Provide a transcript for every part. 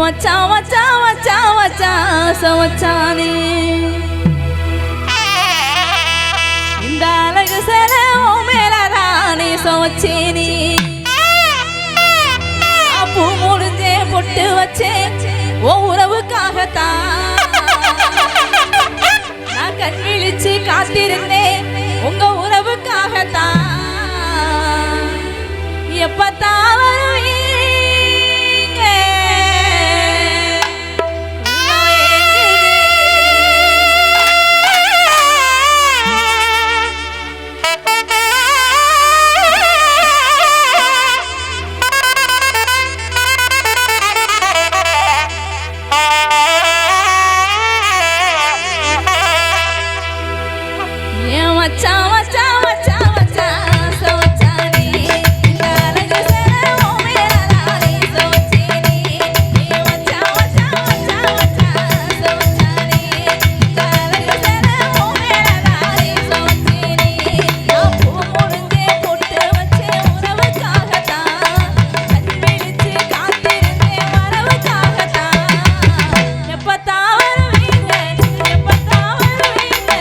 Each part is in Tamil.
மச்சான் மச்சான் மச்சான் மச்சான் சமச்சானே இந்த அழகு சேர மேலதானே சமச்சேனே பூ முடிஞ்சே பொட்டு வச்சேன் ஓ உறவுக்காகத்தான் நான் கண் விழிச்சு காத்திருந்தேன் உங்க உறவுக்காகத்தான் எப்பத்தான் வருவீங்க மச்சான் மச்சான் மச்சான் மச்சான் சமச்சானே இந்த அழகு சேர மேலதானே சமச்சேனே மச்சான் மச்சான் மச்சான் மச்சான் சமச்சானே இந்த அழகு சேர மேலதானே சமச்சேனே நான் பூ முடிஞ்சே பொட்டு வச்சேன் உறவுக்காகத்தான் கண் விழிச்சு காத்திருந்தேன் வரவுக்காகத்தான் எப்பத்தான் வருவீங்க எப்பத்தான் வருவீங்க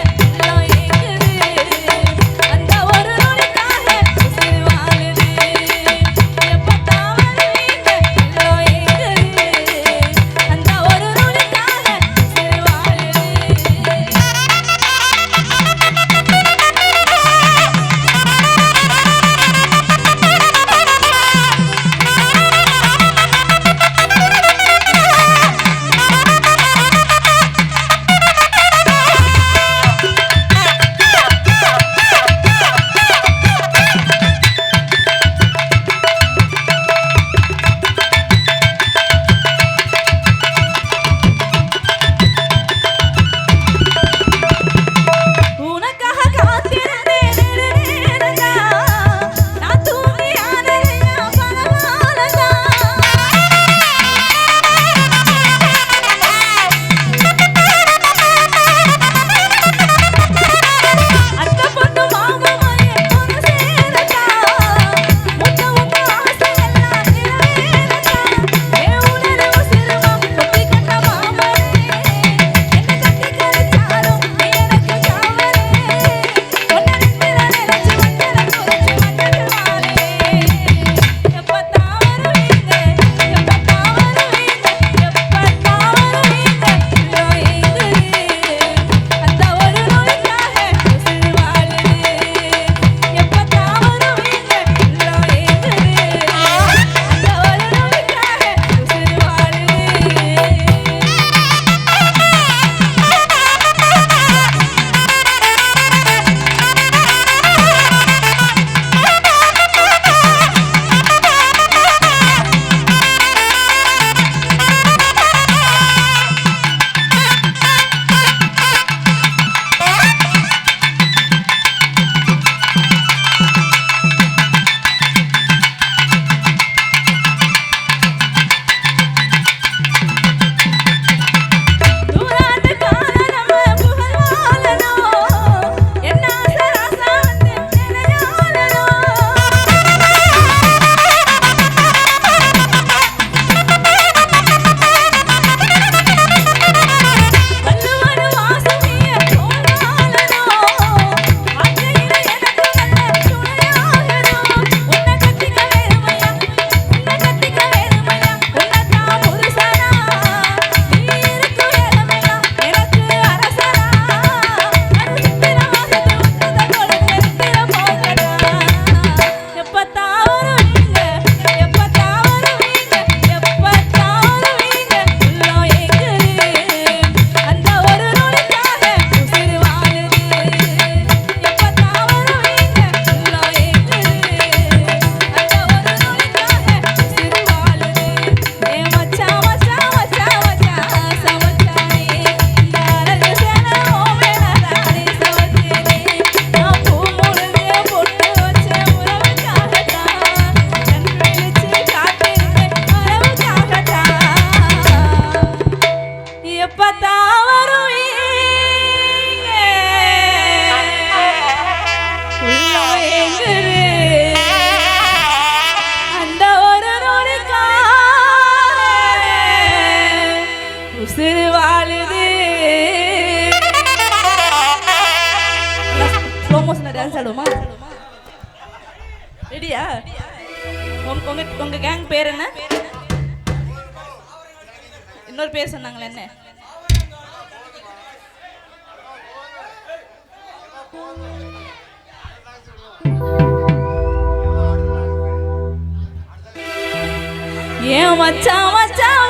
டான்ஸ் ஆடுவோமா? ரெடியா? உங்க கேங் பேர் என்ன? இன்னொரு பேர் சொன்னாங்களே என்ன? ஏன் மச்சான் மச்சான்